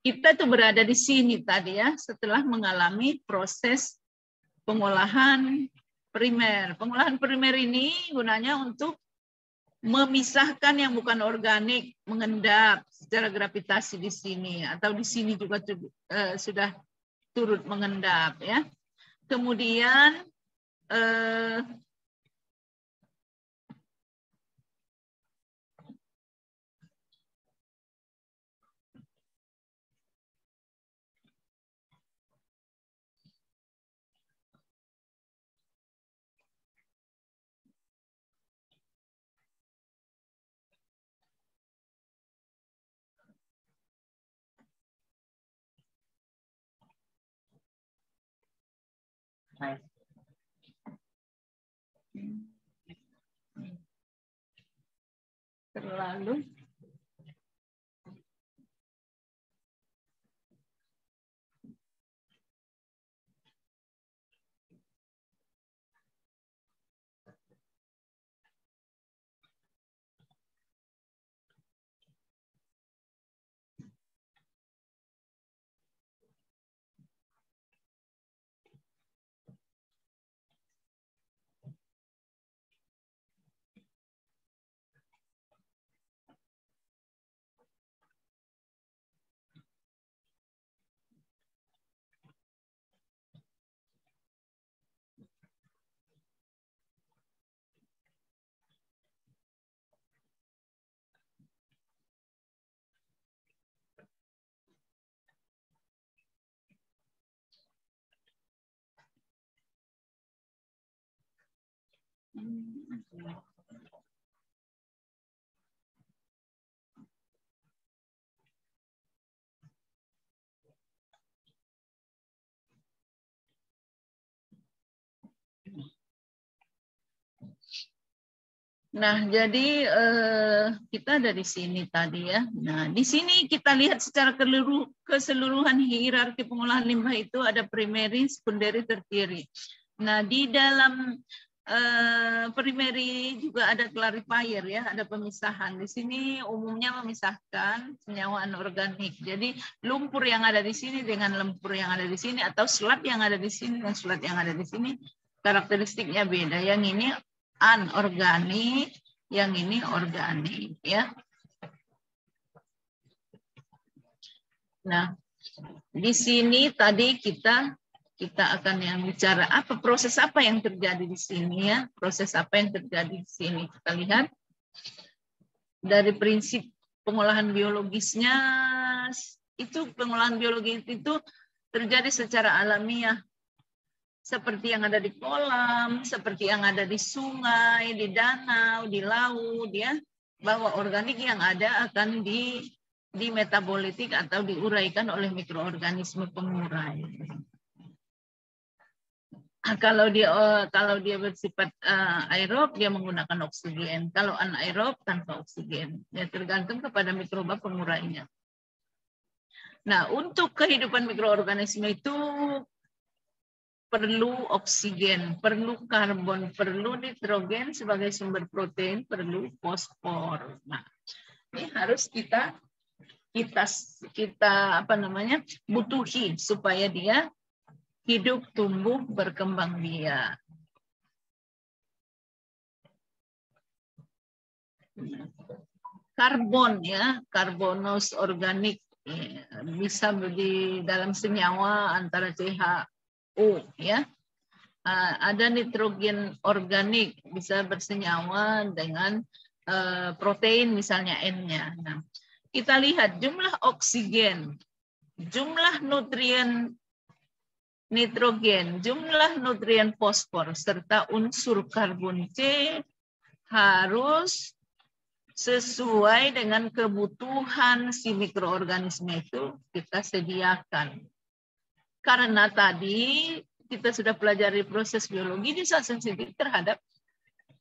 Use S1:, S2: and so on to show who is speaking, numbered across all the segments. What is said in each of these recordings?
S1: kita tuh berada di sini tadi ya, setelah mengalami proses pengolahan primer. Pengolahan primer ini gunanya untuk memisahkan yang bukan organik, mengendap secara gravitasi di sini, atau di sini juga sudah turut mengendap ya. Kemudian terlalu Nah, jadi kita ada di sini tadi ya. Nah, di sini kita lihat secara keseluruhan hierarki pengolahan limbah itu ada primary, secondary, tertiary. Nah, di dalam primary juga ada clarifier ya, ada pemisahan. Di sini umumnya memisahkan senyawa anorganik. Jadi lumpur yang ada di sini dengan lumpur yang ada di sini, atau slab yang ada di sini dan slab yang ada di sini karakteristiknya beda. Yang ini anorganik, yang ini organik ya. Nah, di sini tadi kita akan yang bicara proses apa yang terjadi di sini ya. Proses apa yang terjadi di sini. Kita lihat dari prinsip pengolahan biologisnya, itu pengolahan biologis itu terjadi secara alamiah. Seperti yang ada di kolam, seperti yang ada di sungai, di danau, di laut, ya, bahwa organik yang ada akan dimetabolitik atau diuraikan oleh mikroorganisme pengurai. Kalau dia bersifat aerob, dia menggunakan oksigen. Kalau anaerob, tanpa oksigen. Ya, tergantung kepada mikroba pengurainya. Nah, untuk kehidupan mikroorganisme itu perlu oksigen, perlu karbon, perlu nitrogen sebagai sumber protein, perlu fosfor. Nah, ini harus kita butuhi supaya dia hidup, tumbuh, berkembang biak. Karbon ya, karbonus organik bisa di dalam senyawa antara CH ya, ada nitrogen organik bisa bersenyawa dengan protein misalnya N-nya. Nah, kita lihat jumlah oksigen, jumlah nutrien nitrogen, jumlah nutrien fosfor serta unsur karbon C harus sesuai dengan kebutuhan si mikroorganisme itu kita sediakan. Karena tadi kita sudah pelajari proses biologi, dia sensitif terhadap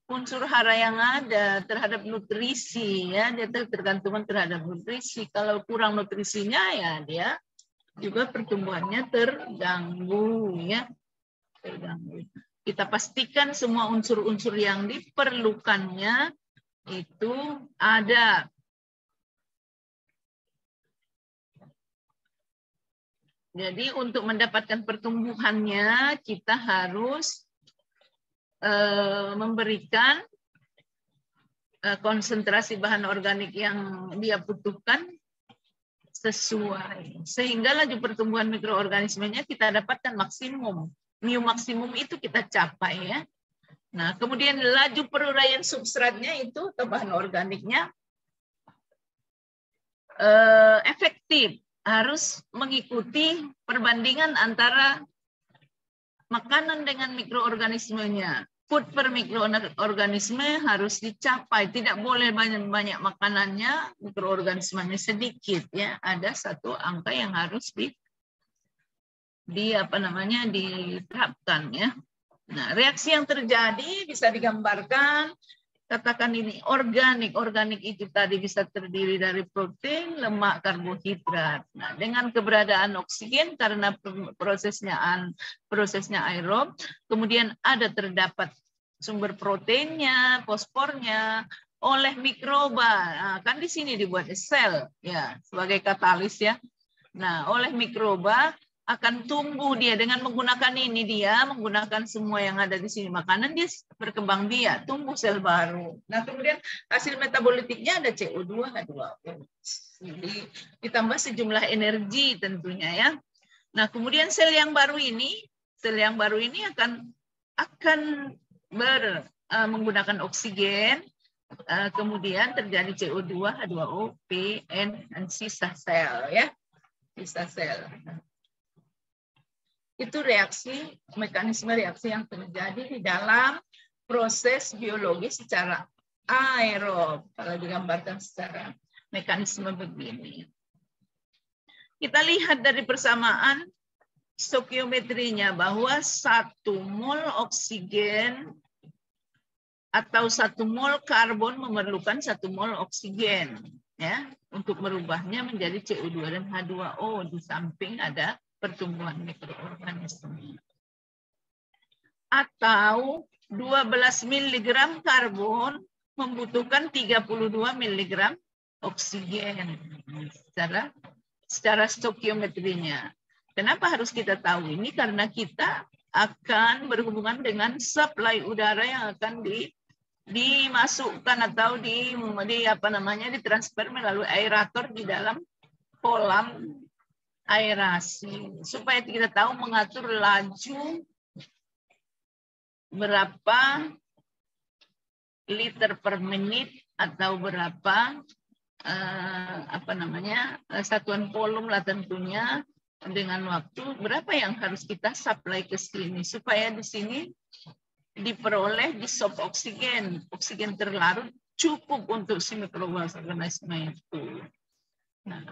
S1: unsur hara yang ada, terhadap nutrisi, ya, dia tergantungan terhadap nutrisi. Kalau kurang nutrisinya, ya dia juga pertumbuhannya terganggu, ya, terganggu. Kita pastikan semua unsur-unsur yang diperlukannya itu ada. Jadi untuk mendapatkan pertumbuhannya kita harus memberikan konsentrasi bahan organik yang dia butuhkan sesuai. Sehingga laju pertumbuhan mikroorganismenya kita dapatkan maksimum. Mu maksimum itu kita capai ya. Nah, kemudian laju peruraian substratnya itu atau bahan organiknya efektif. Harus mengikuti perbandingan antara makanan dengan mikroorganismenya. Food per mikroorganisme harus dicapai. Tidak boleh banyak-banyak makanannya, mikroorganismenya sedikit ya. Ada satu angka yang harus diterapkan ya. Nah, reaksi yang terjadi bisa digambarkan. Katakan ini organik. Organik itu tadi bisa terdiri dari protein, lemak, karbohidrat. Nah, dengan keberadaan oksigen karena prosesnya aerob, kemudian terdapat sumber proteinnya, fosfornya oleh mikroba. Nah, kan di sini dibuat sel ya sebagai katalis ya. Nah, oleh mikroba akan tumbuh dia dengan menggunakan ini, dia menggunakan semua yang ada di sini makanan, dia berkembang biak, tumbuh sel baru. Nah, kemudian hasil metabolitiknya ada CO2, H2O. Jadi ditambah sejumlah energi tentunya ya. Nah, kemudian sel yang baru ini akan menggunakan oksigen, kemudian terjadi CO2, H2O, P, N, dan sisa sel ya. Sisa sel. Itu mekanisme reaksi yang terjadi di dalam proses biologi secara aerob. Kalau digambarkan secara mekanisme begini. Kita lihat dari persamaan stokiometrinya bahwa 1 mol oksigen atau 1 mol karbon memerlukan 1 mol oksigen ya untuk merubahnya menjadi CO2 dan H2O, di samping ada pertumbuhan mikroorganisme. Atau 12 mg karbon membutuhkan 32 mg oksigen secara stokiometrinya. Kenapa harus kita tahu ini? Karena kita akan berhubungan dengan suplai udara yang akan dimasukkan atau ditransfer melalui aerator di dalam kolam aerasi, supaya kita tahu mengatur laju berapa liter per menit atau berapa satuan volume lah tentunya, dengan waktu berapa yang harus kita supply ke sini supaya di sini diperoleh disop oksigen terlarut cukup untuk si mikroorganisme itu. Nah,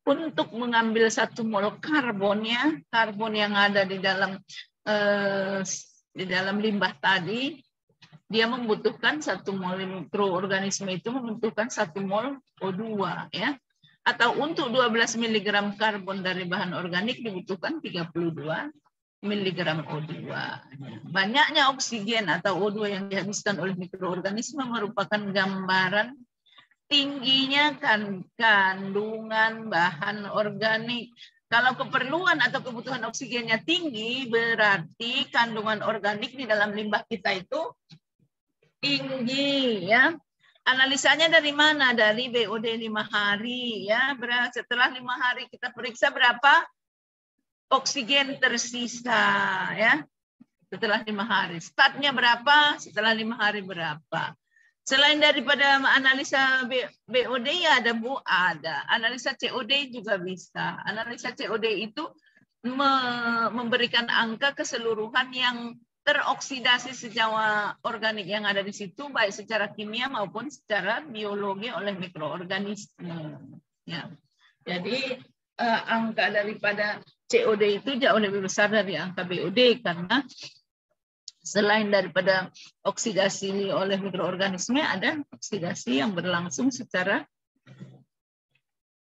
S1: untuk mengambil 1 mol karbon yang ada di dalam limbah tadi, dia membutuhkan 1 mol mikroorganisme itu membutuhkan 1 mol O2 ya. Atau untuk 12 mg karbon dari bahan organik dibutuhkan 32 mg O2. Banyaknya oksigen atau O2 yang dihabiskan oleh mikroorganisme merupakan gambaran tingginya kandungan bahan organik. Kalau keperluan atau kebutuhan oksigennya tinggi, berarti kandungan organik di dalam limbah kita itu tinggi ya. Analisanya dari mana? Dari BOD 5 hari ya. Setelah 5 hari kita periksa berapa oksigen tersisa ya. Setelah 5 hari. Startnya berapa? Setelah 5 hari berapa? Selain daripada analisa BOD ya ada analisa COD juga bisa. Analisa COD itu memberikan angka keseluruhan yang teroksidasi senyawa organik yang ada di situ, baik secara kimia maupun secara biologi oleh mikroorganisme. Ya. Jadi angka daripada COD itu jauh lebih besar dari angka BOD karena selain daripada oksidasi oleh mikroorganisme, ada oksidasi yang berlangsung secara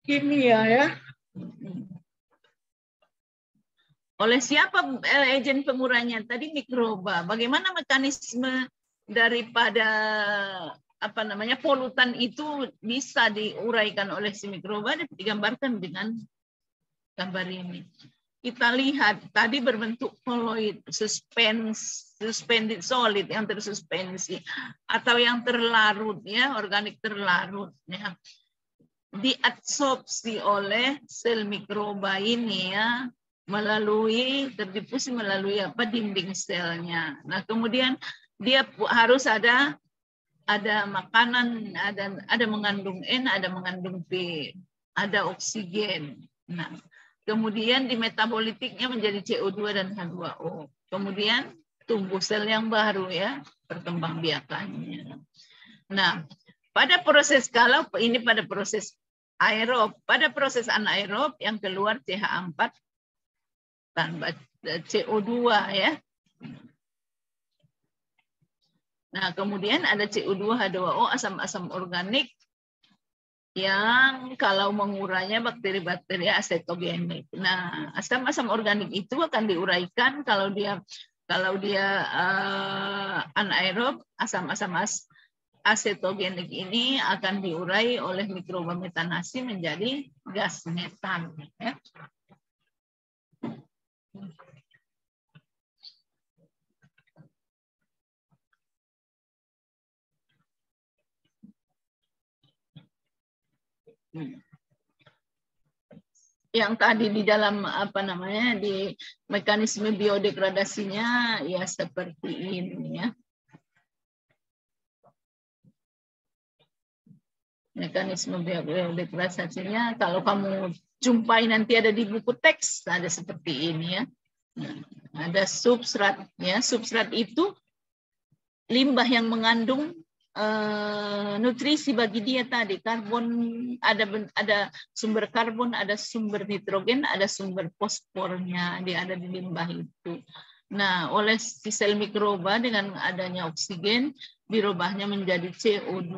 S1: kimia ya. Oleh siapa agen pengurainya? Tadi mikroba. Bagaimana mekanisme daripada polutan itu bisa diuraikan oleh si mikroba? Digambarkan dengan gambar ini. Kita lihat tadi berbentuk koloid, suspended solid yang tersuspensi atau yang terlarut ya, organik terlarut ya. Diabsorpsi oleh sel mikroba ini ya, terdifusi melalui dinding selnya. Nah, kemudian dia harus ada makanan, ada mengandung N, ada mengandung P, ada oksigen. Nah, kemudian di metabolitiknya menjadi CO2 dan H2O. Kemudian tumbuh sel yang baru ya, perkembangbiakannya. Nah, pada proses pada proses aerob, pada proses anaerob yang keluar CH4 tambah CO2 ya. Nah, kemudian ada CO2, H2O, asam-asam organik yang kalau mengurainya bakteri-bakteri asetogenik. Nah, asam-asam organik itu akan diuraikan kalau dia anaerob, asam-asam asetogenik ini akan diurai oleh mikroba metanasi menjadi gas metan. Ya. Yang tadi di dalam di mekanisme biodegradasinya ya seperti ini ya. Mekanisme biodegradasinya kalau kamu jumpai nanti ada di buku teks ada seperti ini ya. Nah, ada substrat ya. Substrat itu limbah yang mengandung nutrisi bagi dia tadi, karbon, ada sumber karbon, ada sumber nitrogen, ada sumber fosfornya, dia ada di limbah itu. Nah, oleh si sel mikroba dengan adanya oksigen dirubahnya menjadi CO2,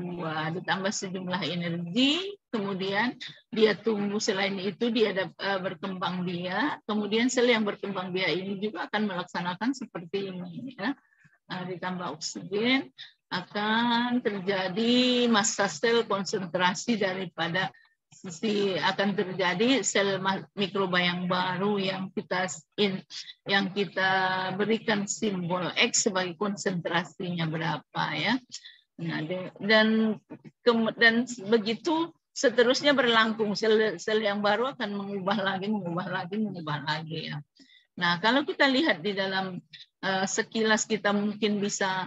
S1: ditambah sejumlah energi, kemudian dia tumbuh, selain itu dia berkembang biak, kemudian sel yang berkembang biak ini juga akan melaksanakan seperti ini ya. Nah, ditambah oksigen akan terjadi massa sel konsentrasi daripada akan terjadi sel mikroba yang baru yang kita berikan simbol X sebagai konsentrasinya berapa ya. Nah, dan begitu seterusnya berlangsung, sel yang baru akan mengubah lagi ya. Nah, kalau kita lihat di dalam sekilas kita mungkin bisa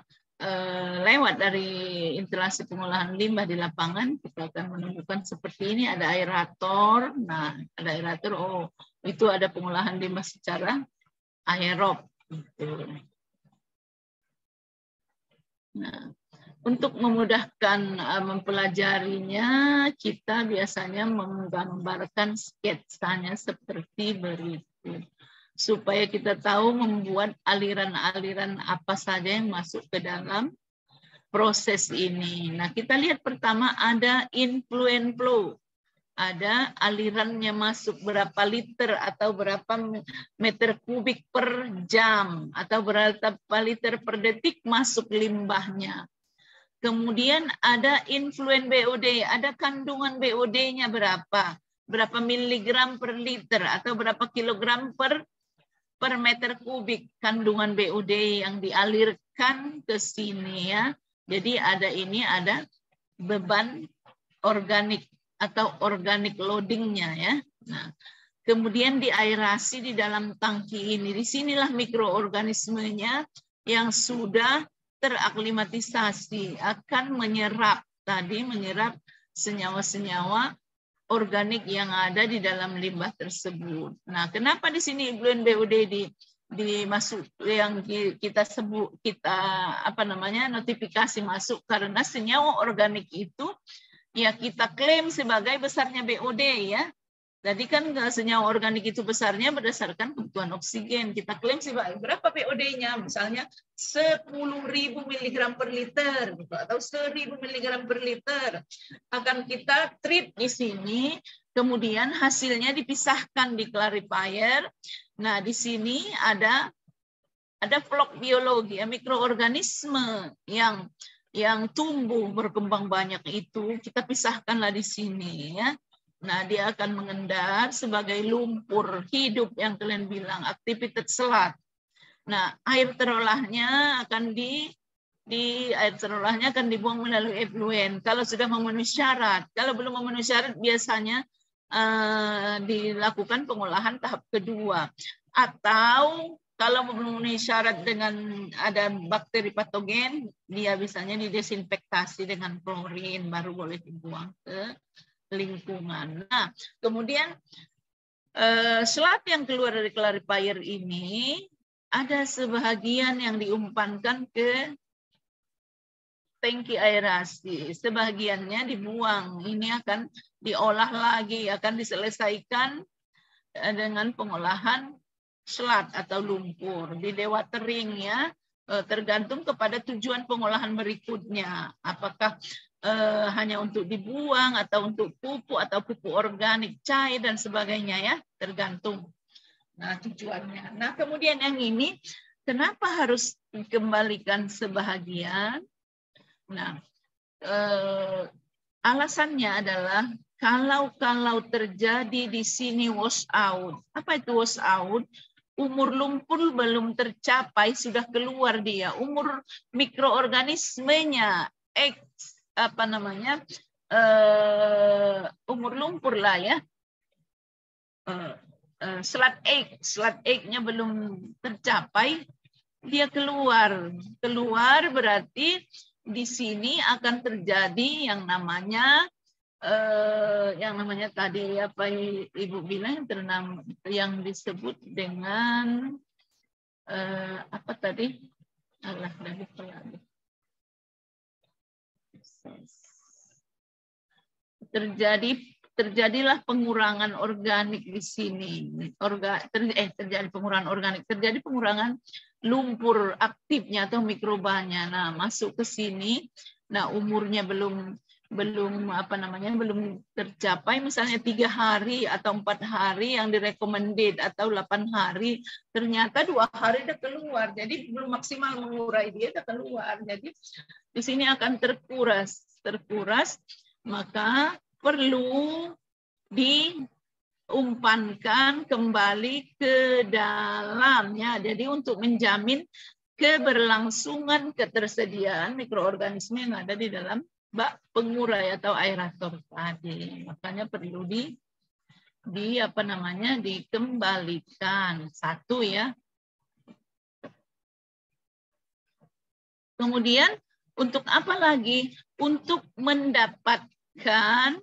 S1: lewat dari instalasi pengolahan limbah di lapangan, kita akan menemukan seperti ini, ada aerator. Nah, ada aerator, oh itu ada pengolahan limbah secara aerob. Gitu. Nah, untuk memudahkan mempelajarinya, kita biasanya menggambarkan sketsanya seperti berikut. Supaya kita tahu membuat aliran-aliran apa saja yang masuk ke dalam proses ini. Nah, kita lihat pertama ada influent flow. Ada alirannya masuk berapa liter atau berapa meter kubik per jam atau berapa liter per detik masuk limbahnya. Kemudian ada influent BOD, ada kandungan BOD-nya berapa miligram per liter atau berapa kilogram per meter kubik kandungan BOD yang dialirkan ke sini ya. Jadi ada beban organik atau organic loadingnya ya. Nah, kemudian diaerasi di dalam tangki ini. Disinilah mikroorganismenya yang sudah teraklimatisasi akan menyerap senyawa-senyawa organik yang ada di dalam limbah tersebut. Nah, kenapa di sini influent BOD dimasuk yang kita sebut notifikasi masuk karena senyawa organik itu ya kita klaim sebagai besarnya BOD ya. Jadi kan senyawa organik itu besarnya berdasarkan kebutuhan oksigen. Kita klaim sebagai berapa BOD-nya, misalnya 10.000 mg per liter atau 1.000 mg per liter. Akan kita treat di sini, Kemudian hasilnya dipisahkan di clarifier. Nah, di sini ada vlog biologi, ya, mikroorganisme yang tumbuh berkembang banyak itu kita pisahkanlah di sini, ya. Nah, dia akan mengendar sebagai lumpur hidup yang kalian bilang, aktivitas selat. Nah, air terolahnya akan dibuang melalui efluen kalau sudah memenuhi syarat. Kalau belum memenuhi syarat biasanya dilakukan pengolahan tahap kedua. Atau kalau memenuhi syarat dengan ada bakteri patogen, dia biasanya didesinfektasi dengan klorin, baru boleh dibuang ke lingkungan. Nah, kemudian selat yang keluar dari clarifier ini, ada sebahagian yang diumpankan ke tangki aerasi, sebagiannya dibuang. Ini akan diolah lagi, akan diselesaikan dengan pengolahan selat atau lumpur di dewatering, ya, tergantung kepada tujuan pengolahan berikutnya. Apakah hanya untuk dibuang atau untuk pupuk atau pupuk organik cair dan sebagainya, ya, tergantung tujuannya. Nah, kemudian yang ini kenapa harus dikembalikan sebahagian? Nah, alasannya adalah kalau terjadi di sini wash out. Apa itu wash out? Umur lumpur belum tercapai, sudah keluar dia. Umur mikroorganismenya, umur lumpur lah, ya. Slat egg-nya belum tercapai, dia keluar. Keluar berarti di sini akan terjadi yang namanya tadi apa Ibu bilang yang disebut dengan apa tadi? Terjadilah pengurangan organik di sini. Terjadi pengurangan organik, terjadi pengurangan lumpur aktifnya atau mikrobanya. Nah, masuk ke sini. Nah, umurnya belum tercapai, misalnya 3 hari atau 4 hari yang direkomended atau 8 hari, ternyata 2 hari udah keluar. Jadi belum maksimal mengurai, dia udah keluar. Jadi di sini akan terkuras, maka perlu diumpankan kembali ke dalamnya. Jadi untuk menjamin keberlangsungan ketersediaan mikroorganisme yang ada di dalam bak pengurai atau aerator tadi. Makanya perlu dikembalikan. Satu, ya. Kemudian untuk apa lagi? Untuk mendapatkan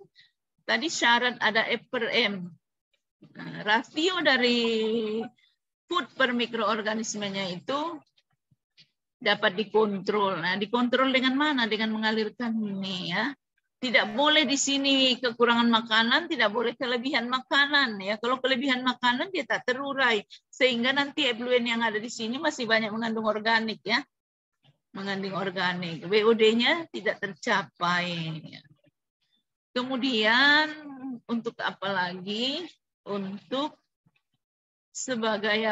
S1: tadi syarat ada F per M. Nah, rasio dari food per mikroorganismenya itu dapat dikontrol. Nah, dikontrol dengan mana? Dengan mengalirkan ini, ya. Tidak boleh di sini kekurangan makanan, tidak boleh kelebihan makanan, ya. Kalau kelebihan makanan dia tak terurai, sehingga nanti efluen yang ada di sini masih banyak mengandung organik, ya. Mengandung organik. WOD-nya tidak tercapai. Ya. Kemudian untuk apa lagi? Untuk sebagai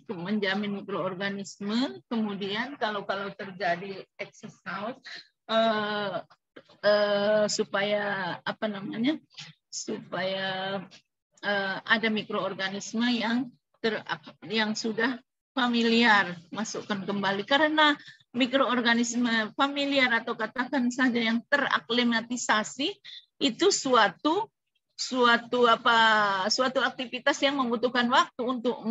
S1: menjamin mikroorganisme. Kemudian kalau terjadi exhaust, supaya ada mikroorganisme yang sudah familiar, masukkan kembali, karena mikroorganisme familiar atau katakan saja yang teraklimatisasi itu suatu aktivitas yang membutuhkan waktu untuk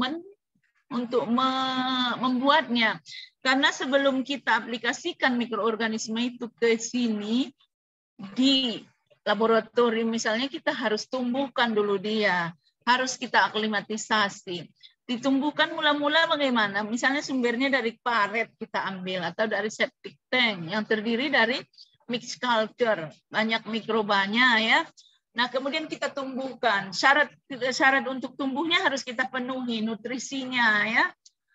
S1: membuatnya. Karena sebelum kita aplikasikan mikroorganisme itu ke sini di laboratorium misalnya, kita harus tumbuhkan dulu dia, harus kita aklimatisasi. Ditumbuhkan mula-mula bagaimana? Misalnya sumbernya dari paret kita ambil atau dari septic tank yang terdiri dari mixed culture, banyak mikrobanya, ya. Nah, kemudian kita tumbuhkan. Syarat untuk tumbuhnya harus kita penuhi, nutrisinya, ya.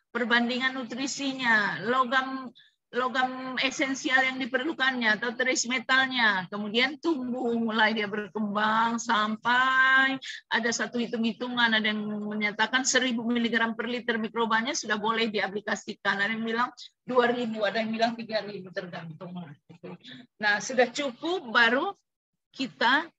S1: Perbandingan nutrisinya, logam logam esensial yang diperlukannya atau trace metalnya. Kemudian tumbuh, mulai dia berkembang sampai ada satu hitung-hitungan, ada yang menyatakan 1000 mg per liter mikrobanya sudah boleh diaplikasikan. Ada yang bilang 2000, ada yang bilang 3000, tergantung. Nah, sudah cukup baru kita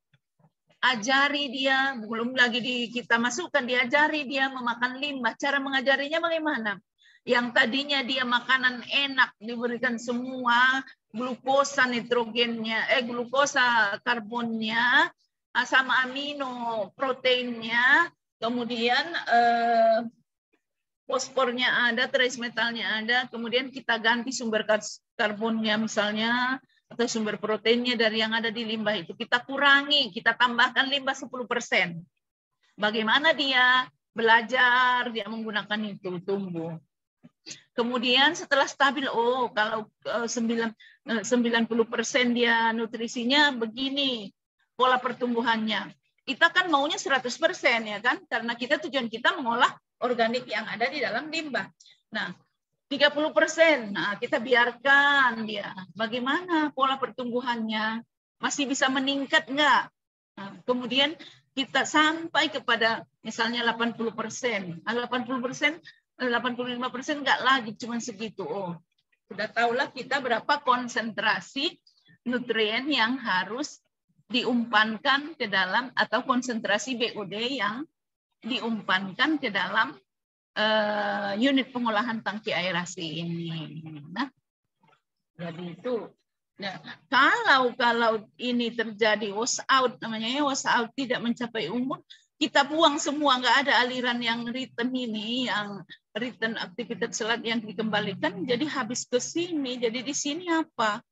S1: ajari dia, belum lagi kita masukkan, diajari dia memakan limbah. Cara mengajarinya bagaimana? Yang tadinya dia makanan enak, diberikan semua glukosa nitrogennya, glukosa karbonnya, sama amino proteinnya, kemudian fosfornya ada, trace metalnya ada, kemudian kita ganti sumber karbonnya misalnya, atau sumber proteinnya dari yang ada di limbah itu. Kita kurangi, kita tambahkan limbah 10%. Bagaimana dia belajar, dia menggunakan itu, tumbuh. Kemudian setelah stabil, oh kalau 90% dia nutrisinya begini, pola pertumbuhannya. Kita kan maunya 100% ya kan, karena tujuan kita mengolah organik yang ada di dalam limbah. Nah, 30%, nah kita biarkan dia. Bagaimana pola pertumbuhannya? Masih bisa meningkat enggak? Nah, kemudian kita sampai kepada misalnya 80%. 85% enggak lagi, cuma segitu. Oh, sudah tahulah kita berapa konsentrasi nutrien yang harus diumpankan ke dalam, atau konsentrasi BOD yang diumpankan ke dalam unit pengolahan tangki aerasi ini. Nah, jadi itu. Nah, kalau ini terjadi wash out, namanya wash out, tidak mencapai umur, kita buang semua, nggak ada aliran yang return ini, yang return aktivitas selat yang dikembalikan, jadi habis ke sini. Jadi di sini apa?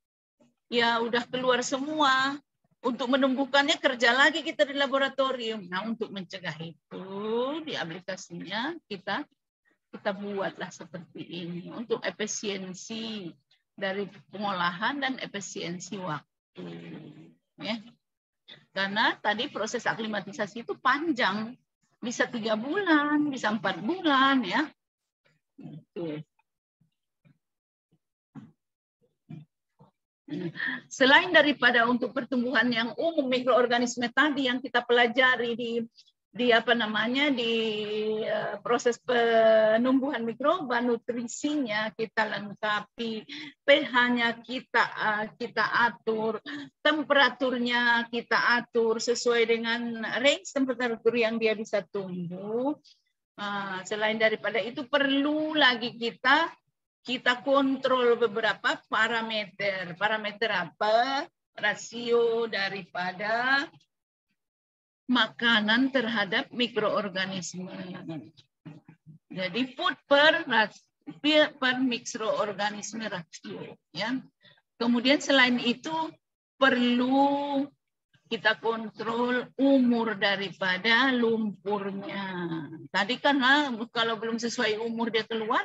S1: Ya udah keluar semua. Untuk menumbuhkannya kerja lagi kita di laboratorium. Nah, untuk mencegah itu di aplikasinya kita buatlah seperti ini untuk efisiensi dari pengolahan dan efisiensi waktu. Ya. Karena tadi proses aklimatisasi itu panjang, bisa 3 bulan, bisa 4 bulan ya. Selain daripada untuk pertumbuhan yang umum mikroorganisme tadi yang kita pelajari di proses penumbuhan mikroba, nutrisinya kita lengkapi, pH-nya kita atur, temperaturnya kita atur sesuai dengan range temperatur yang dia bisa tumbuh. Selain daripada itu perlu lagi kita kontrol beberapa parameter. Parameter apa? Rasio daripada makanan terhadap mikroorganisme. Jadi food per mikroorganisme rasio. Ya. Kemudian selain itu perlu kita kontrol umur daripada lumpurnya. Tadi kan kalau belum sesuai umur dia keluar,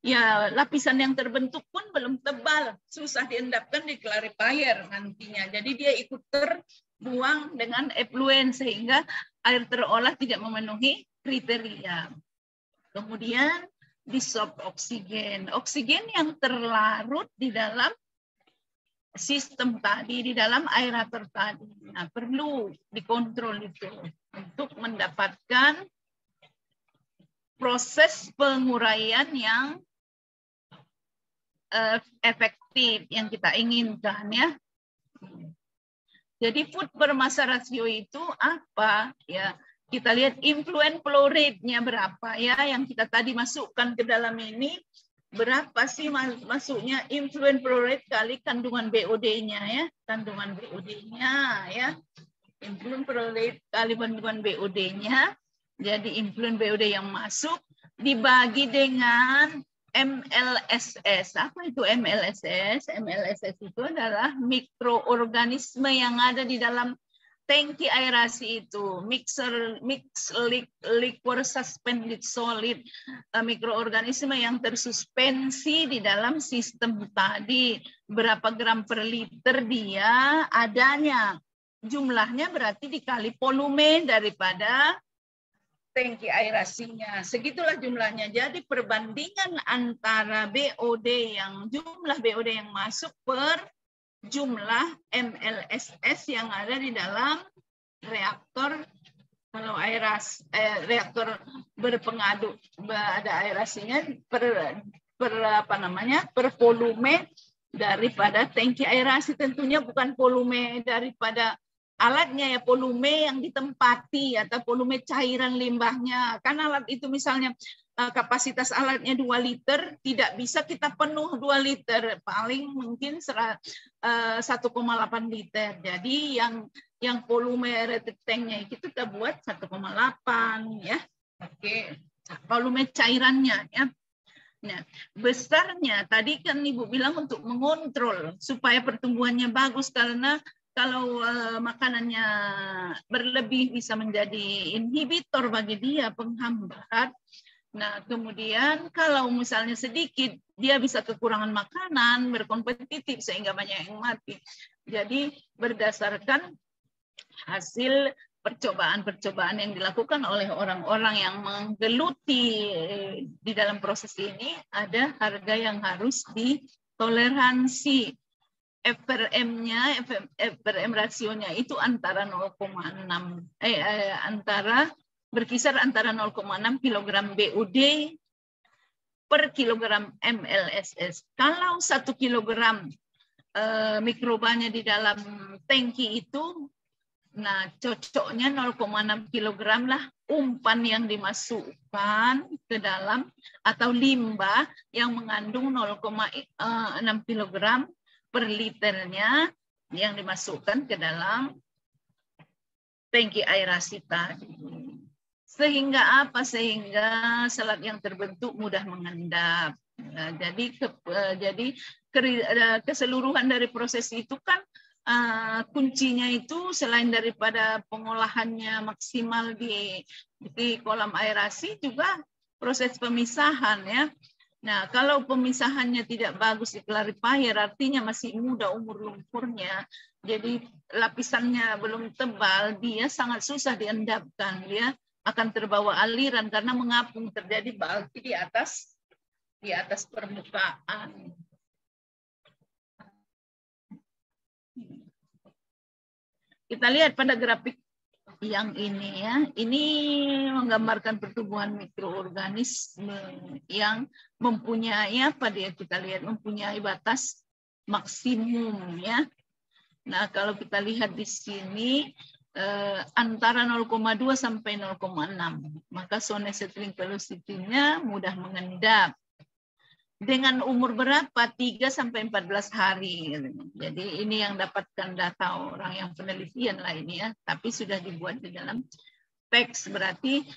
S1: ya lapisan yang terbentuk pun belum tebal, susah diendapkan di clarifier nantinya. Jadi dia ikut terbuang dengan effluent sehingga air terolah tidak memenuhi kriteria. Kemudian dissolved oksigen. Oksigen yang terlarut di dalam sistem tadi, di dalam aerator tadi. Nah, perlu dikontrol itu untuk mendapatkan proses penguraian yang efektif yang kita inginkan ya. Jadi food per massa ratio itu apa ya? Kita lihat influent flow rate-nya berapa ya, yang kita tadi masukkan ke dalam ini. Berapa sih masuknya influent flow rate kali kandungan BOD-nya ya, kandungan BOD-nya ya. Influent flow rate kali kandungan BOD-nya. Jadi influent BOD yang masuk dibagi dengan MLSS. Apa itu MLSS? MLSS itu adalah mikroorganisme yang ada di dalam tangki aerasi itu. Liquor suspended solid. Mikroorganisme yang tersuspensi di dalam sistem tadi. Berapa gram per liter dia adanya. Jumlahnya berarti dikali volume daripada tangki aerasinya. Segitulah jumlahnya. Jadi perbandingan antara BOD yang jumlah BOD yang masuk per jumlah MLSS yang ada di dalam reaktor. Kalau reaktor berpengaduk ada aerasinya per volume daripada tangki aerasi, tentunya bukan volume daripada alatnya ya, volume yang ditempati atau volume cairan limbahnya. Kan alat itu misalnya kapasitas alatnya 2 liter, tidak bisa kita penuh 2 liter, paling mungkin 1,8 liter. Jadi yang volume retic tanknya itu kita buat 1,8 ya. Oke, volume cairannya ya. Nah, besarnya tadi kan Ibu bilang untuk mengontrol supaya pertumbuhannya bagus, karena kalau makanannya berlebih bisa menjadi inhibitor bagi dia, penghambat. Nah, kemudian kalau misalnya sedikit, dia bisa kekurangan makanan, berkompetitif sehingga banyak yang mati. Jadi berdasarkan hasil percobaan-percobaan yang dilakukan oleh orang-orang yang menggeluti di dalam proses ini, ada harga yang harus ditoleransi. FRM-nya, FRM rasionya itu antara 0,6 berkisar antara 0,6 kg BOD per kilogram MLSS. Kalau 1 kg mikrobanya di dalam tangki itu, nah cocoknya 0,6 kg lah umpan yang dimasukkan ke dalam atau limbah yang mengandung 0,6 kg per liternya yang dimasukkan ke dalam tangki aerasi tadi. Sehingga apa? Sehingga selat yang terbentuk mudah mengendap. Nah, jadi keseluruhan dari proses itu kan kuncinya itu selain daripada pengolahannya maksimal di kolam aerasi, juga proses pemisahan ya. Nah, kalau pemisahannya tidak bagus di clarifier, artinya masih muda umur lumpurnya, jadi lapisannya belum tebal, dia sangat susah diendapkan, dia akan terbawa aliran karena mengapung, terjadi balti di atas permukaan. Kita lihat pada grafik yang ini ya, ini menggambarkan pertumbuhan mikroorganisme yang mempunyai apa dia, kita lihat mempunyai batas maksimum ya. Nah, kalau kita lihat di sini antara 0,2 sampai 0,6, maka zona settling velocity-nya mudah mengendap. Dengan umur berapa? 3 sampai 14 hari. Jadi ini yang dapatkan data orang yang penelitian lah ini ya, tapi sudah dibuat di dalam teks. Berarti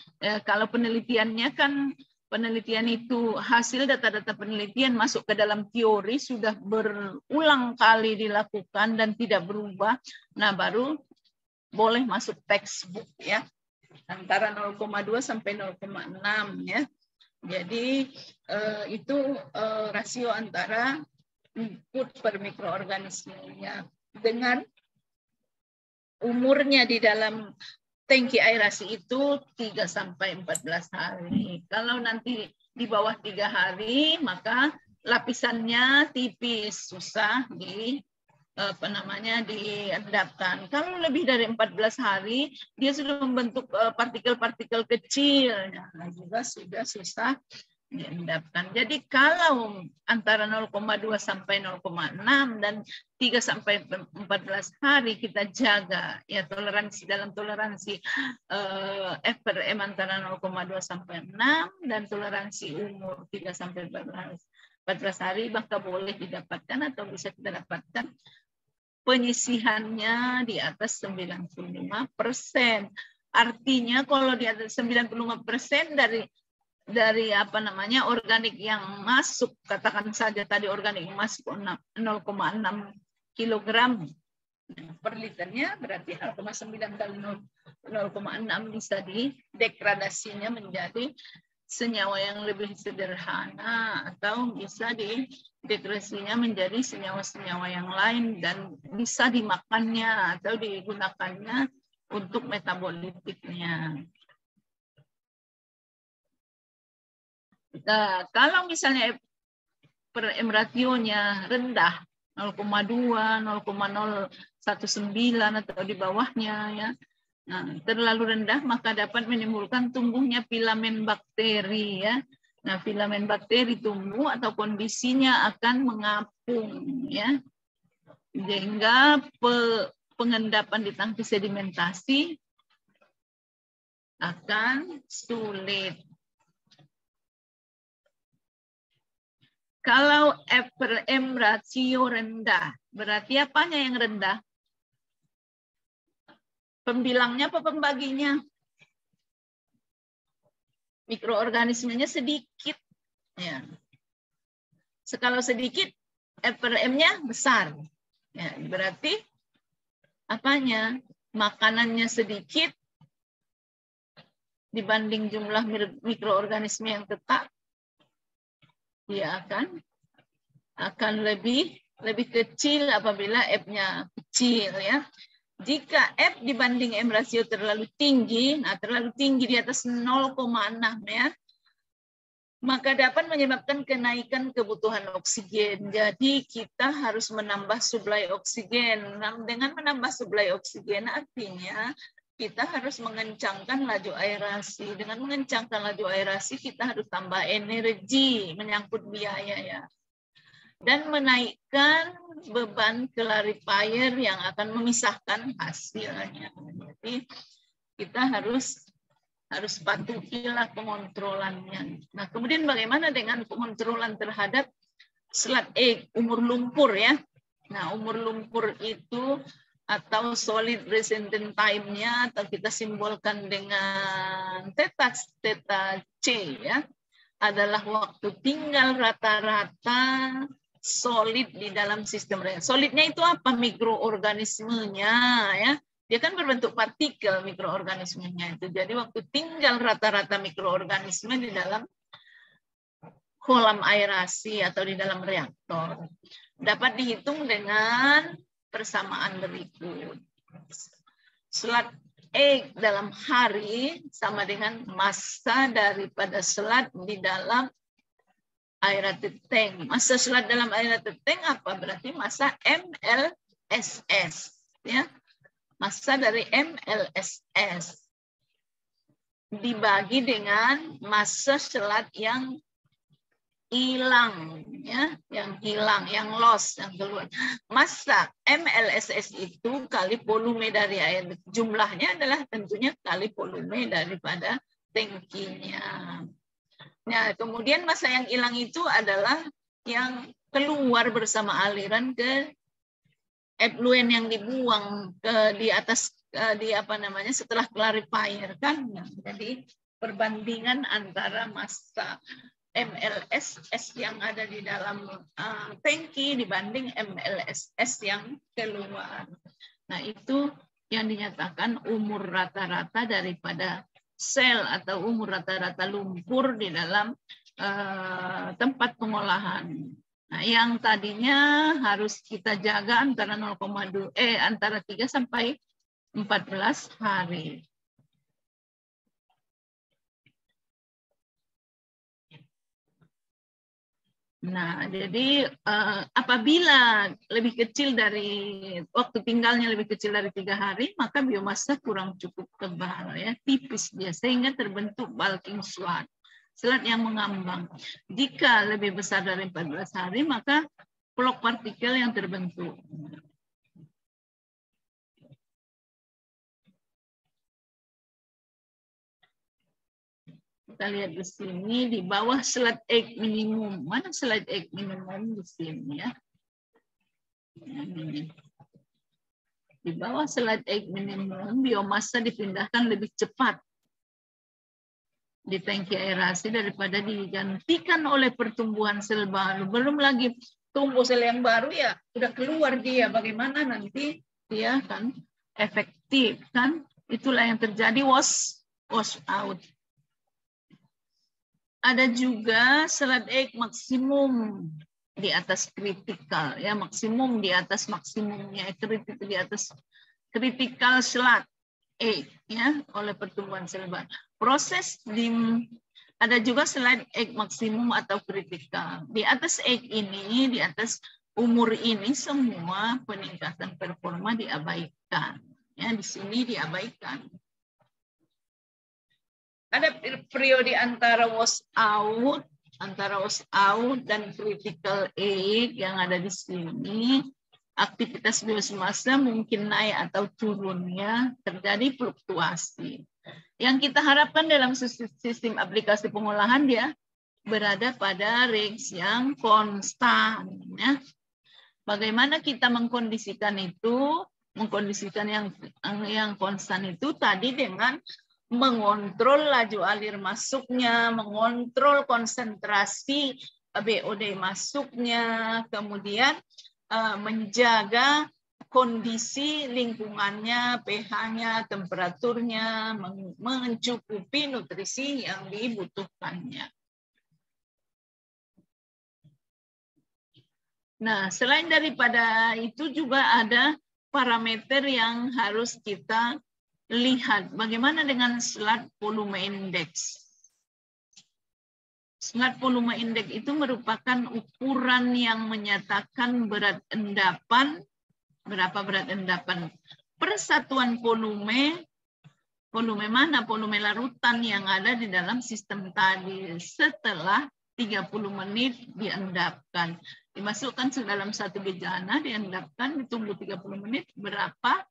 S1: kalau penelitiannya kan, penelitian itu hasil data-data penelitian masuk ke dalam teori, sudah berulang kali dilakukan dan tidak berubah. Nah, baru boleh masuk textbook ya. Antara 0,2 sampai 0,6 ya. Jadi itu rasio antara input per mikroorganismenya dengan umurnya di dalam tangki aerasi itu 3 sampai 14 hari. Kalau nanti di bawah 3 hari, maka lapisannya tipis, susah diendapkan. Kalau lebih dari 14 hari, dia sudah membentuk partikel-partikel kecil, nah, juga sudah susah diendapkan. Jadi kalau antara 0,2 sampai 0,6 dan 3 sampai 14 hari kita jaga ya, toleransi dalam toleransi FRM antara 0,2 sampai 6 dan toleransi umur 3 sampai 14 hari, maka boleh didapatkan atau bisa kita dapatkan penyisihannya di atas 95%. Artinya kalau di atas 95% dari organik yang masuk, katakan saja tadi organik yang masuk 0,6 kg per liternya, berarti 0,9 kali 0,6 bisa didegradasinya menjadi senyawa yang lebih sederhana, atau bisa didegradasinya menjadi senyawa-senyawa yang lain dan bisa dimakannya atau digunakannya untuk metabolitiknya. Kalau misalnya F per M rasionya rendah 0,2, 0,019 atau di bawahnya ya. Nah, terlalu rendah maka dapat menimbulkan tumbuhnya filamen bakteri ya. Nah, filamen bakteri tumbuh atau kondisinya akan mengapung ya. Sehingga pengendapan di tangki sedimentasi akan sulit. Kalau F per M rasio rendah, berarti apanya yang rendah? Pembilangnya apa pembaginya? Mikroorganismenya sedikit. Ya. Kalau sedikit, F per M-nya besar. Ya, berarti apanya? Makanannya sedikit dibanding jumlah mikroorganisme yang tetap. Dia akan lebih kecil apabila F-nya kecil ya. Jika F dibanding M rasio terlalu tinggi, nah terlalu tinggi di atas 0,6 ya, maka dapat menyebabkan kenaikan kebutuhan oksigen. Jadi kita harus menambah suplai oksigen. Nah, dengan menambah suplai oksigen artinya kita harus mengencangkan laju aerasi. Dengan mengencangkan laju aerasi kita harus tambah energi, menyangkut biaya ya. Dan menaikkan beban clarifier yang akan memisahkan hasilnya. Jadi kita harus patuhilah pengontrolannya. Nah, kemudian bagaimana dengan pengontrolan terhadap SLAT E, umur lumpur ya. Nah, umur lumpur itu atau solid resident time-nya atau kita simbolkan dengan theta C ya, adalah waktu tinggal rata-rata solid di dalam sistem rel. Solidnya itu apa? Mikroorganismenya ya. Dia kan berbentuk partikel mikroorganismenya itu. Jadi waktu tinggal rata-rata mikroorganisme di dalam kolam aerasi atau di dalam reaktor dapat dihitung dengan persamaan berikut. SLAT E dalam hari sama dengan massa daripada SLAT di dalam aerated tank. Massa SLAT dalam aerated tank apa? Berarti massa MLSS ya. Massa dari MLSS dibagi dengan massa SLAT yang hilang ya, yang hilang, yang loss, yang keluar. Massa MLSS itu kali volume dari air. Jumlahnya adalah tentunya kali volume daripada tangkinya. Nah, kemudian massa yang hilang itu adalah yang keluar bersama aliran ke effluent yang dibuang ke di atas setelah clarifier kan. Nah, jadi perbandingan antara massa MLSS yang ada di dalam tangki dibanding MLSS yang keluar. Nah, itu yang dinyatakan umur rata-rata daripada sel atau umur rata-rata lumpur di dalam tempat pengolahan. Nah, yang tadinya harus kita jaga antara 3 sampai 14 hari. Nah, jadi apabila lebih kecil dari waktu tinggalnya lebih kecil dari 3 hari, maka biomasa kurang cukup tebal ya, tipis dia sehingga terbentuk bulking SLAT, SLAT yang mengambang. Jika lebih besar dari 14 hari, maka plok partikel yang terbentuk. Kita lihat di sini di bawah SLAT egg minimum. Mana SLAT egg minimum di sini ya? Di bawah SLAT egg minimum biomasa dipindahkan lebih cepat di tangki aerasi daripada digantikan oleh pertumbuhan sel baru. Belum lagi tumbuh sel yang baru ya, sudah keluar dia. Bagaimana nanti dia kan efektif kan? Itulah yang terjadi wash out. Ada juga SLAT egg maksimum di atas kritikal ya, maksimum di atas maksimumnya, di atas kritikal SLAT egg ya oleh pertumbuhan sel baru. Proses Ada juga slide egg maksimum atau kritikal. Di atas egg ini, di atas umur ini semua peningkatan performa diabaikan. Ya, di sini diabaikan. Ada periode antara wash out dan critical egg yang ada di sini. Aktivitas biomasa mungkin naik atau turunnya, terjadi fluktuasi. Yang kita harapkan dalam sistem aplikasi pengolahan dia berada pada range yang konstan. Ya. Bagaimana kita mengkondisikan itu? Mengkondisikan yang konstan itu tadi dengan mengontrol laju alir masuknya, mengontrol konsentrasi BOD masuknya, kemudian menjaga kondisi lingkungannya, pH-nya, temperaturnya, mencukupi nutrisi yang dibutuhkannya. Nah, selain daripada itu juga ada parameter yang harus kita lihat. Bagaimana dengan SLUT volume index? SLUT volume index itu merupakan ukuran yang menyatakan berat endapan. Berapa berat endapan? Persatuan volume mana? Volume larutan yang ada di dalam sistem tadi setelah 30 menit diendapkan. Dimasukkan ke dalam satu bejana, diendapkan, ditunggu 30 menit, berapa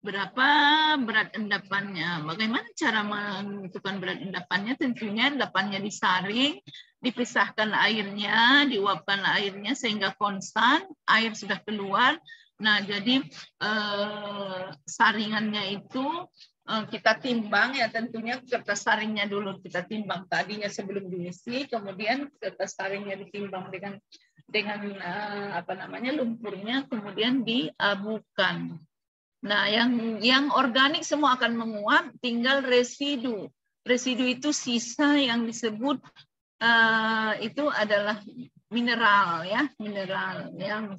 S1: berat endapannya. Bagaimana cara menentukan berat endapannya? Tentunya endapannya disaring, dipisahkan airnya, diuapkan airnya sehingga konstan, air sudah keluar. Nah, jadi saringannya itu kita timbang ya, tentunya kertas saringnya dulu kita timbang tadinya sebelum diisi, kemudian kertas saringnya ditimbang dengan lumpurnya, kemudian diabukan. Nah, yang organik semua akan menguap, tinggal residu. Residu itu sisa yang disebut itu adalah mineral ya, mineral yang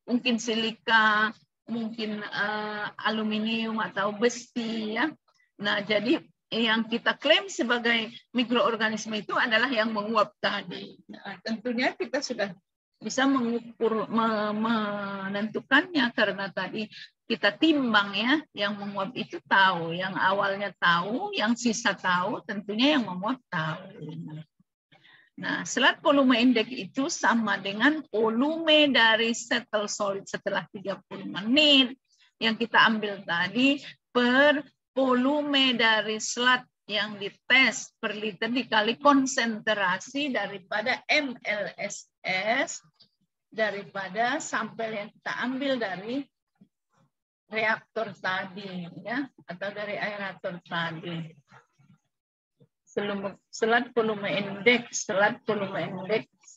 S1: mungkin silika, mungkin aluminium atau besi ya. Nah, jadi yang kita klaim sebagai mikroorganisme itu adalah yang menguap tadi. Nah, tentunya kita sudah bisa mengukur, menentukannya karena tadi kita timbang ya, yang menguap itu tahu, yang awalnya tahu, yang sisa tahu, tentunya yang menguap tahu. Nah, SLUT volume index itu sama dengan volume dari settle solid setelah 30 menit yang kita ambil tadi per volume dari SLUT yang dites per liter dikali konsentrasi daripada MLSS daripada sampel yang kita ambil dari reaktor tadi ya, atau dari aerator tadi. SLUT volume index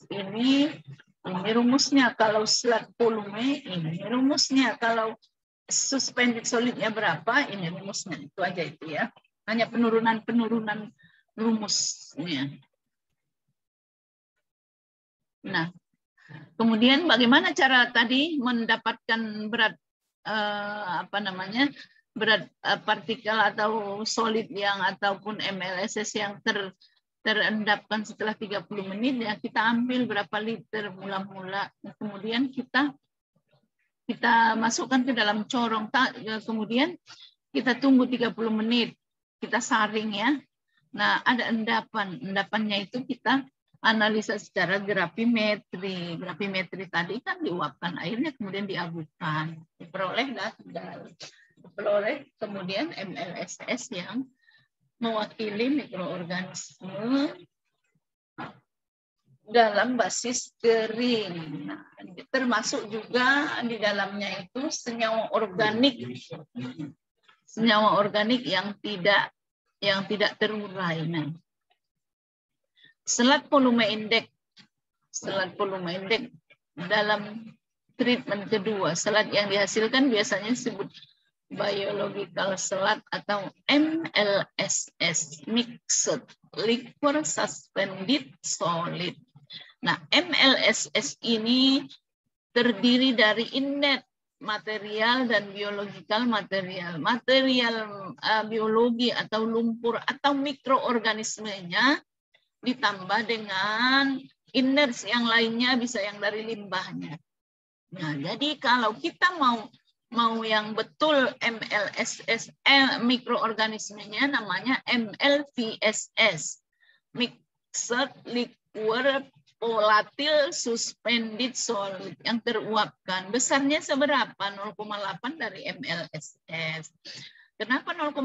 S1: ini rumusnya. Kalau SLUT volume ini rumusnya. Kalau suspended solidnya berapa, ini rumusnya. Itu aja itu ya. Hanya penurunan rumusnya. Nah, kemudian bagaimana cara tadi mendapatkan berat berat partikel atau solid yang ataupun MLSS yang terendapkan setelah 30 menit ya, kita ambil berapa liter mula-mula, kemudian kita masukkan ke dalam corong, kemudian kita tunggu 30 menit, kita saring ya. Nah, ada endapannya itu kita analisa secara gravimetri. Gravimetri tadi kan diuapkan airnya, kemudian diabukan, diperoleh kemudian MLSS yang mewakili mikroorganisme dalam basis kering. Nah, termasuk juga di dalamnya itu senyawa organik yang tidak terurai. Nah, SLUT volume index dalam treatment kedua, SLUT yang dihasilkan biasanya disebut biological SLUT atau MLSS, mixed liquor suspended solid. Nah, MLSS ini terdiri dari inlet material dan biological material. Material biologi atau lumpur atau mikroorganismenya ditambah dengan inert yang lainnya, bisa yang dari limbahnya. Nah, jadi kalau kita mau yang betul MLSS, mikroorganismenya namanya MLVSS, mixed liquid volatile suspended solid, yang teruapkan. Besarnya seberapa? 0,8 dari MLSS. Kenapa 0,8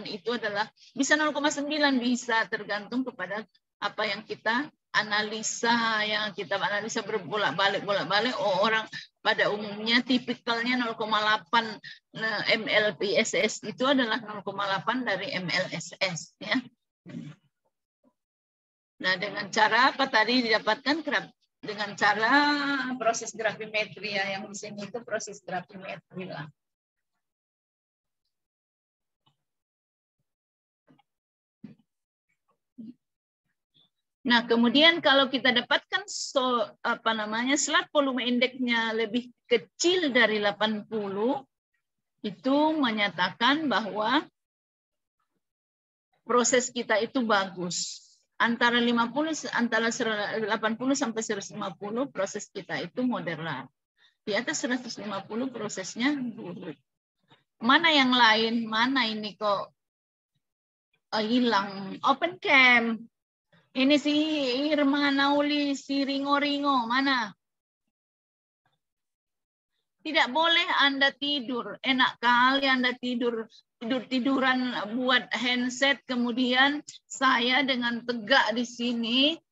S1: itu adalah bisa 0,9, bisa tergantung kepada apa yang kita analisa, berbolak-balik. Orang pada umumnya tipikalnya 0,8 MLVSS itu adalah 0,8 dari MLSS, ya. Nah, dengan cara apa tadi didapatkan? Dengan cara proses gravimetri, ya, yang di sini itu proses gravimetri lah. Nah, kemudian kalau kita dapatkan slot volume indeksnya lebih kecil dari 80, itu menyatakan bahwa proses kita itu bagus. Antara 80 sampai 150 proses kita itu moderat. Di atas 150 prosesnya buruk. Mana yang lain? Mana ini kok hilang? Open cam. Ini si Irma Nauli, si Ringo-Ringo, mana? Tidak boleh Anda tidur. Enak kali Anda tiduran buat handset, kemudian saya dengan tegak di sini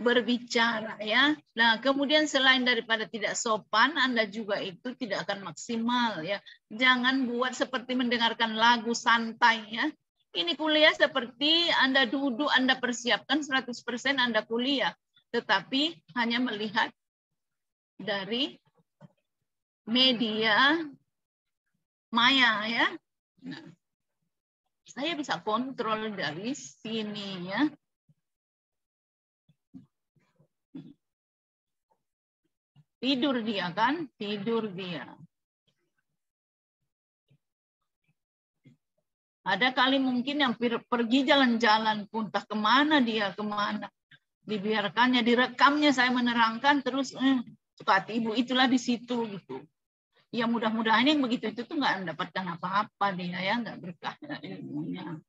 S1: berbicara, ya. Nah, kemudian selain daripada tidak sopan, Anda juga itu tidak akan maksimal, ya. Jangan buat seperti mendengarkan lagu santai, ya. Ini kuliah seperti Anda duduk, Anda persiapkan 100% Anda kuliah, tetapi hanya melihat dari media maya, ya. Nah, saya bisa kontrol dari sini, ya. Tidur dia kan, tidur dia. Ada kali mungkin yang pergi jalan-jalan pun, entah kemana dia, kemana. Dibiarkannya, direkamnya, saya menerangkan, terus suka ibu itulah di situ, gitu. Ya mudah-mudahan yang begitu itu tuh nggak mendapatkan apa-apa dia, ya, nggak berkah ilmunya.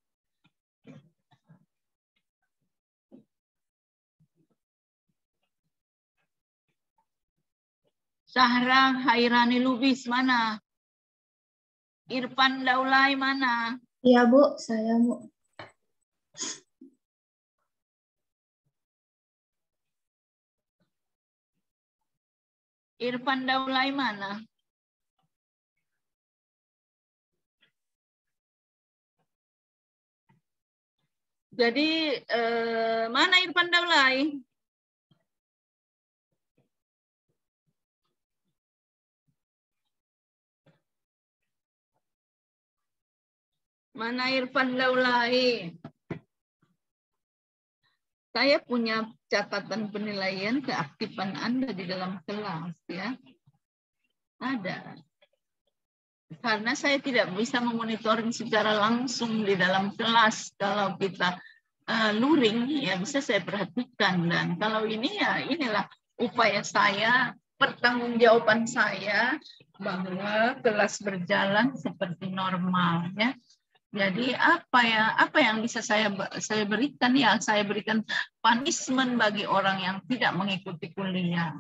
S1: Sahra Hairani Lubis mana? Irfan Daulay mana?
S2: Iya, Bu, saya, Bu.
S1: Irfan Daulay mana? Jadi mana Irfan Daulay? Mana Irfan Daulay? Saya punya catatan penilaian keaktifan Anda di dalam kelas, ya. Ada. Karena saya tidak bisa memonitoring secara langsung di dalam kelas. Kalau kita luring, ya bisa saya perhatikan. Dan kalau ini, ya inilah upaya saya, pertanggungjawaban saya bahwa kelas berjalan seperti normal, ya. Jadi apa yang bisa saya berikan, ya saya berikan punishment bagi orang yang tidak mengikuti kuliah,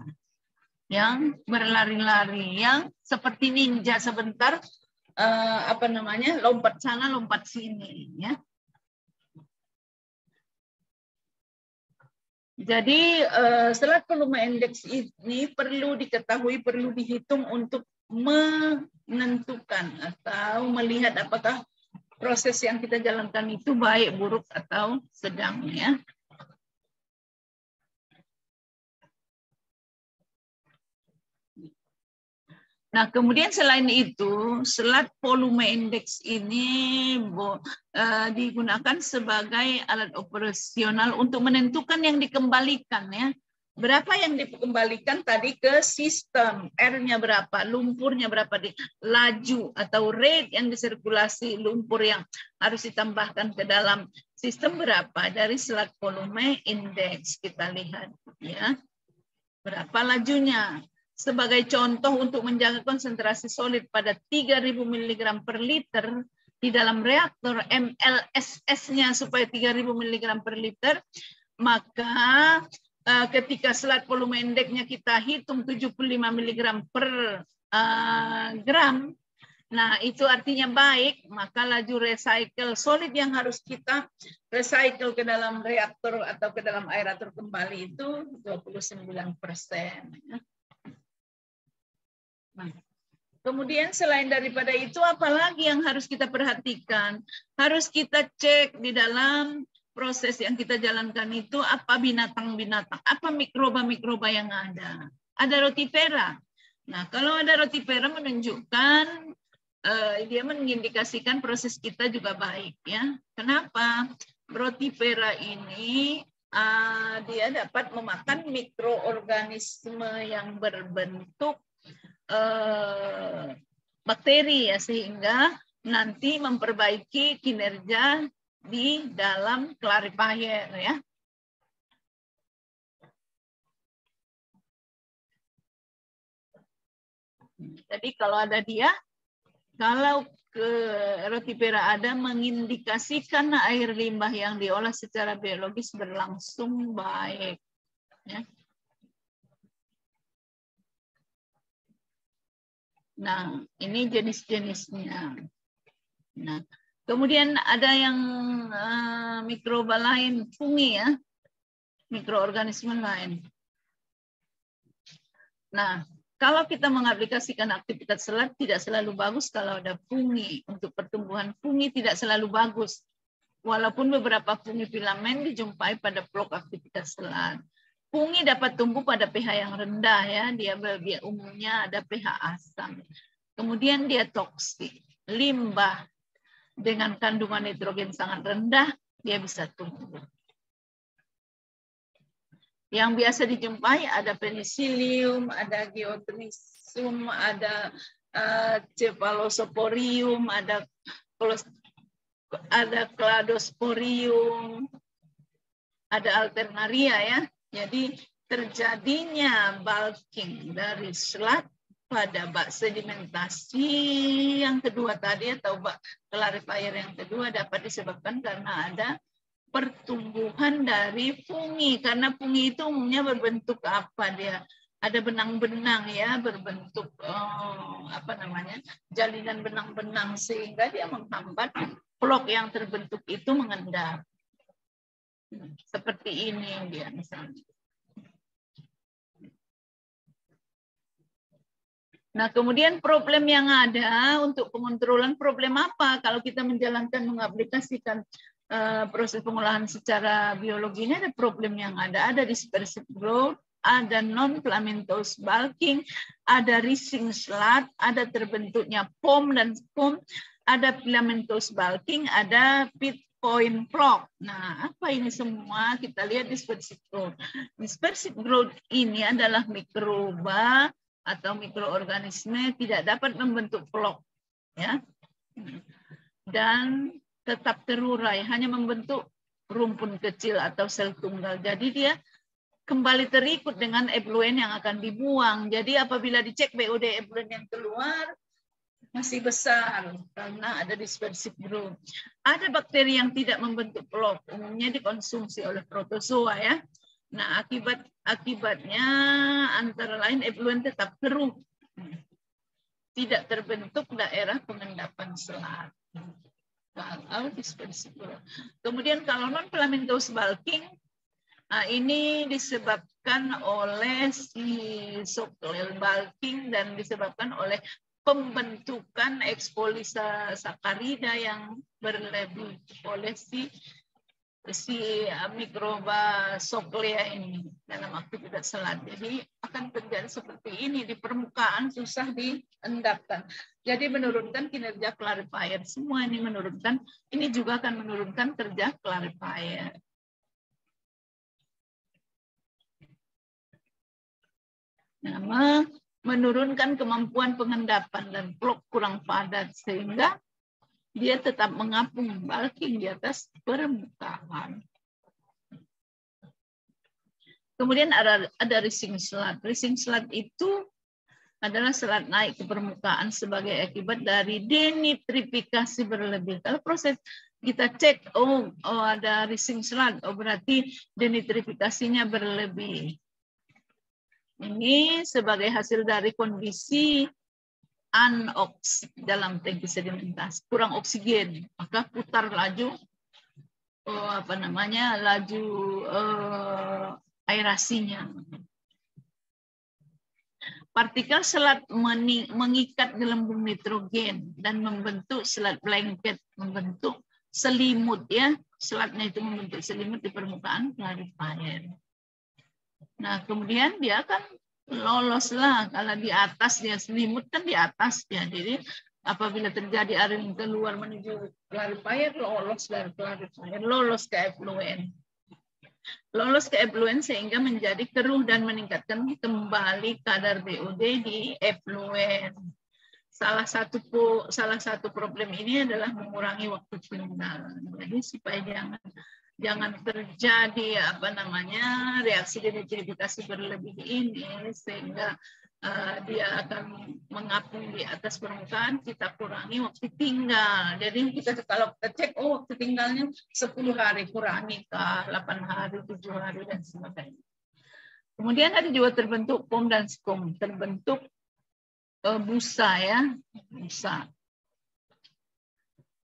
S1: yang berlari-lari, yang seperti ninja sebentar lompat sana lompat sini, ya. Jadi slot volume indeks ini perlu diketahui, perlu dihitung untuk menentukan atau melihat apakah proses yang kita jalankan itu baik, buruk, atau sedang, ya. Nah, kemudian selain itu, slot volume index ini digunakan sebagai alat operasional untuk menentukan yang dikembalikan, ya. Berapa yang dikembalikan tadi ke sistem, R-nya berapa, lumpurnya berapa, laju atau rate yang disirkulasi lumpur yang harus ditambahkan ke dalam sistem berapa, dari slug volume index kita lihat ya. Berapa lajunya. Sebagai contoh untuk menjaga konsentrasi solid pada 3000 mg per liter di dalam reaktor, MLSS-nya supaya 3000 mg per liter, maka ketika slug volume index-nya kita hitung 75 mg per gram, nah itu artinya baik, maka laju recycle solid yang harus kita recycle ke dalam reaktor atau ke dalam aerator kembali itu 29%. Nah, kemudian selain daripada itu, apalagi yang harus kita perhatikan? Harus kita cek di dalam proses yang kita jalankan itu apa binatang-binatang, apa mikroba-mikroba yang ada. Ada rotifera. Nah, kalau ada rotifera menunjukkan dia mengindikasikan proses kita juga baik ya. Kenapa? Rotifera ini dia dapat memakan mikroorganisme yang berbentuk bakteri ya, sehingga nanti memperbaiki kinerja di dalam clarifier ya. Jadi kalau ada dia, kalau ke rotifera ada, mengindikasikan air limbah yang diolah secara biologis berlangsung baik ya. Nah, ini jenis-jenisnya. Nah, kemudian ada yang mikroba lain, fungi ya, mikroorganisme lain. Nah, kalau kita mengaplikasikan aktivitas selat tidak selalu bagus kalau ada fungi. Untuk pertumbuhan fungi tidak selalu bagus. Walaupun beberapa fungi filamen dijumpai pada blok aktivitas selat. Fungi dapat tumbuh pada pH yang rendah ya, dia umumnya ada pH asam. Kemudian dia toksik, limbah dengan kandungan nitrogen sangat rendah, dia bisa tumbuh. Yang biasa dijumpai ada penicillium, ada geotrichum, ada cephalosporium, ada cladosporium, ada alternaria ya. Jadi terjadinya bulking dari selat pada bak sedimentasi yang kedua tadi atau bak clarifier yang kedua dapat disebabkan karena ada pertumbuhan dari fungi, karena fungi itu umumnya berbentuk apa dia? Ada benang-benang ya, berbentuk jalinan benang-benang, sehingga dia menghambat blok yang terbentuk itu mengendap. Seperti ini dia misalnya. Nah, kemudian problem yang ada untuk pengontrolan, problem apa kalau kita menjalankan mengaplikasikan proses pengolahan secara biologi ini? Ada problem yang ada dispersive growth, ada non-filamentous bulking, ada rising slat, ada terbentuknya POM dan SPOM, ada filamentous bulking, ada pit point block. Nah, apa ini semua? Kita lihat dispersive growth. Dispersive growth ini adalah mikroba atau mikroorganisme tidak dapat membentuk blok ya, dan tetap terurai, hanya membentuk rumpun kecil atau sel tunggal. Jadi dia kembali terikut dengan effluent yang akan dibuang. Jadi apabila dicek BOD effluent yang keluar masih besar karena ada dispersive growth. Ada bakteri yang tidak membentuk blok, umumnya dikonsumsi oleh protozoa ya. Nah, akibatnya antara lain effluent tetap keruh. Tidak terbentuk daerah pengendapan selat. Kalau dispersive growth. Kemudian kalau non-filamentous bulking, nah ini disebabkan oleh si soil bulking dan disebabkan oleh pembentukan ekspolisa sakarida yang berlebih oleh si mikroba Soglea ini dalam aktivitas selat. Jadi akan terjadi seperti ini, di permukaan susah diendapkan. Jadi menurunkan kinerja clarifier. Semua ini menurunkan, ini juga akan menurunkan kerja clarifier. Nah, menurunkan kemampuan pengendapan dan plok kurang padat sehingga dia tetap mengapung bulking di atas permukaan. Kemudian ada rising sludge. Rising sludge itu adalah selat naik ke permukaan sebagai akibat dari denitrifikasi berlebih. Kalau proses kita cek, oh ada rising sludge, oh berarti denitrifikasinya berlebih. Ini sebagai hasil dari kondisi anoksik dalam tangki sedimentasi, kurang oksigen, maka putar laju laju aerasinya. Partikel selat mengikat gelembung nitrogen dan membentuk selat blanket, membentuk selimut ya. Selatnya itu membentuk selimut di permukaan clarifier. Nah, kemudian dia akan loloslah kalau di atas dia selimut kan di atas ya. Jadi apabila terjadi arus keluar menuju clarifier, lolos dari clarifier, lolos ke effluent. Lolos ke effluent sehingga menjadi keruh dan meningkatkan kembali kadar BOD di effluent. Salah satu problem ini adalah mengurangi waktu tinggal. Jadi supaya jangan terjadi reaksi denitrifikasi berlebih ini sehingga dia akan mengapung di atas permukaan, kita kurangi waktu tinggal. Jadi kalau kita cek, oh waktu tinggalnya 10 hari, kurangi ke 8 hari, 7 hari, dan sebagainya. Kemudian ada juga terbentuk foam dan skum, terbentuk busa ya, busa.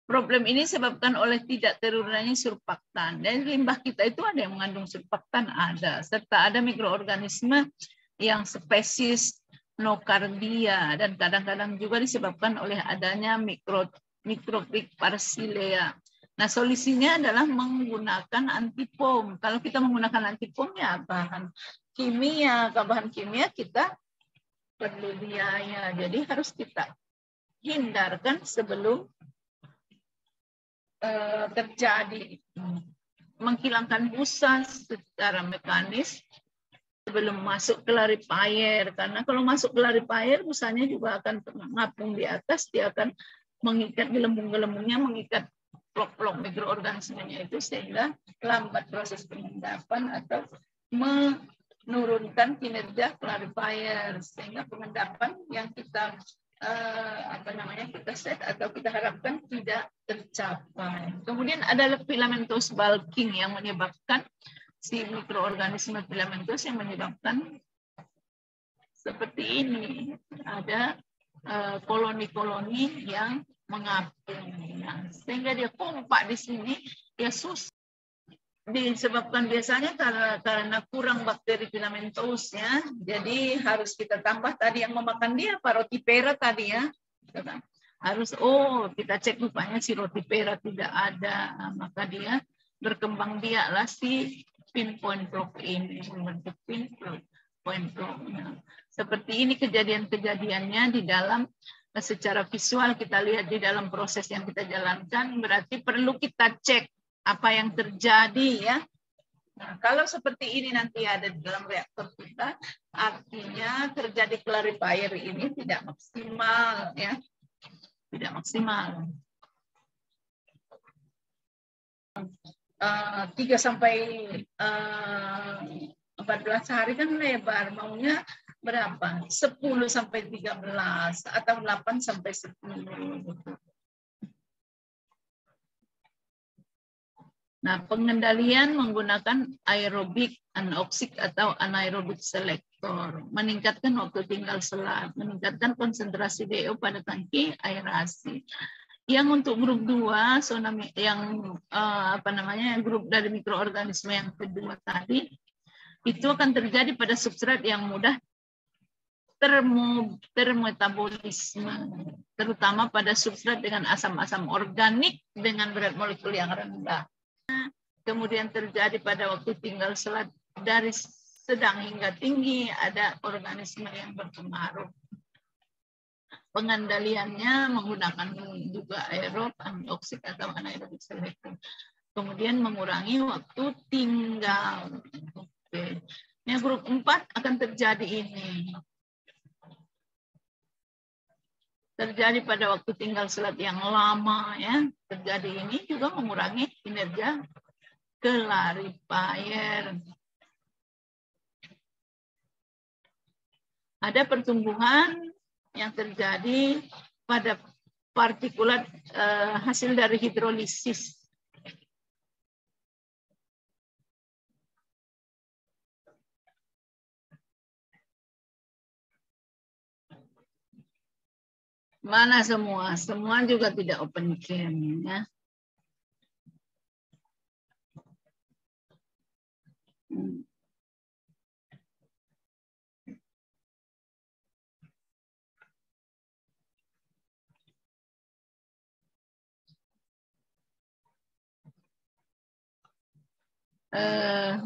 S1: Problem ini disebabkan oleh tidak terurainya surfaktan. Dan limbah kita itu ada yang mengandung surfaktan, ada. Serta ada mikroorganisme yang spesies nocardia. Dan kadang-kadang juga disebabkan oleh adanya mikrobik parsilea. Nah, solusinya adalah menggunakan anti-foam. Kalau kita menggunakan anti-foam ya bahan kimia. Ke bahan kimia kita perlu biaya. Jadi harus kita hindarkan sebelum terjadi, menghilangkan busa secara mekanis sebelum masuk clarifier, karena kalau masuk clarifier busanya juga akan mengapung di atas, dia akan mengikat gelembung-gelembungnya, mengikat blok-blok mikroorganismenya itu sehingga lambat proses pengendapan atau menurunkan kinerja clarifier sehingga pengendapan yang kita kita set atau kita harapkan tidak tercapai. Kemudian ada filamentous bulking yang menyebabkan si mikroorganisme filamentous yang menyebabkan seperti ini. Ada koloni-koloni yang mengapung. Nah, sehingga dia kompak di sini, dia susah. Disebabkan biasanya karena kurang bakteri filamentosnya, jadi harus kita tambah tadi yang memakan dia, Rotipera tadi ya. Harus, kita cek rupanya si Rotipera tidak ada, maka dia berkembang biaklah si pinpoint block ini, membentuk pinpoint block. Nah, seperti ini kejadian-kejadiannya di dalam secara visual kita lihat di dalam proses yang kita jalankan, berarti perlu kita cek apa yang terjadi ya. Nah, kalau seperti ini nanti ada di dalam reaktor kita, artinya terjadi clarifier ini tidak maksimal ya. Tidak maksimal. 3 sampai 14 hari kan lebar, maunya berapa? 10 sampai 13 atau 8 sampai 10 gitu. Nah, pengendalian menggunakan aerobik, anoksik atau anaerobik selektor, meningkatkan waktu tinggal selat, meningkatkan konsentrasi DO pada tangki aerasi. Yang untuk grup 2, yang grup dari mikroorganisme yang kedua tadi, itu akan terjadi pada substrat yang mudah termetabolisme, terutama pada substrat dengan asam-asam organik dengan berat molekul yang rendah. Kemudian terjadi pada waktu tinggal selat dari sedang hingga tinggi, ada organisme yang berpengaruh. Pengendaliannya menggunakan juga aerob, anoksik atau anaerobik selektor. Kemudian mengurangi waktu tinggal. Oke. Yang grup 4 akan terjadi ini. terjadi pada waktu tinggal sholat yang lama, ya. Terjadi ini juga mengurangi kinerja clarifier. Ada pertumbuhan yang terjadi pada partikulat hasil dari hidrolisis. Mana semua? Semua juga tidak open cam, ya.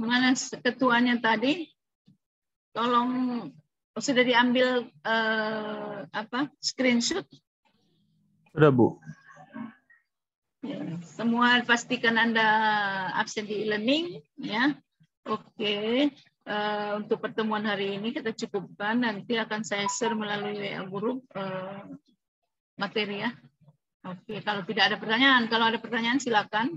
S1: Mana ketuanya tadi? Tolong sudah diambil screenshot?
S2: Sudah, Bu.
S1: Ya, semua pastikan Anda absen di e-learning, ya. Oke. Untuk pertemuan hari ini kita cukupkan. Nanti akan saya share melalui WA group materi, ya. Oke. Kalau tidak ada pertanyaan, kalau ada pertanyaan silakan.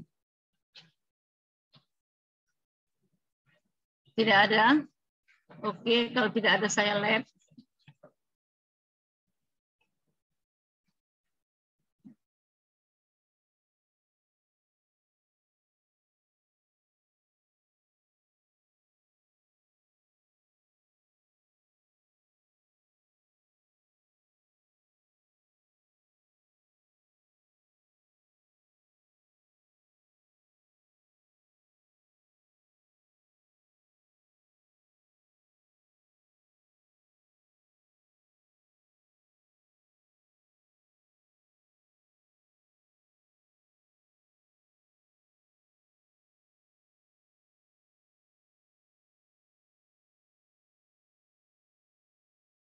S1: Tidak ada. Oke, kalau tidak ada saya lab.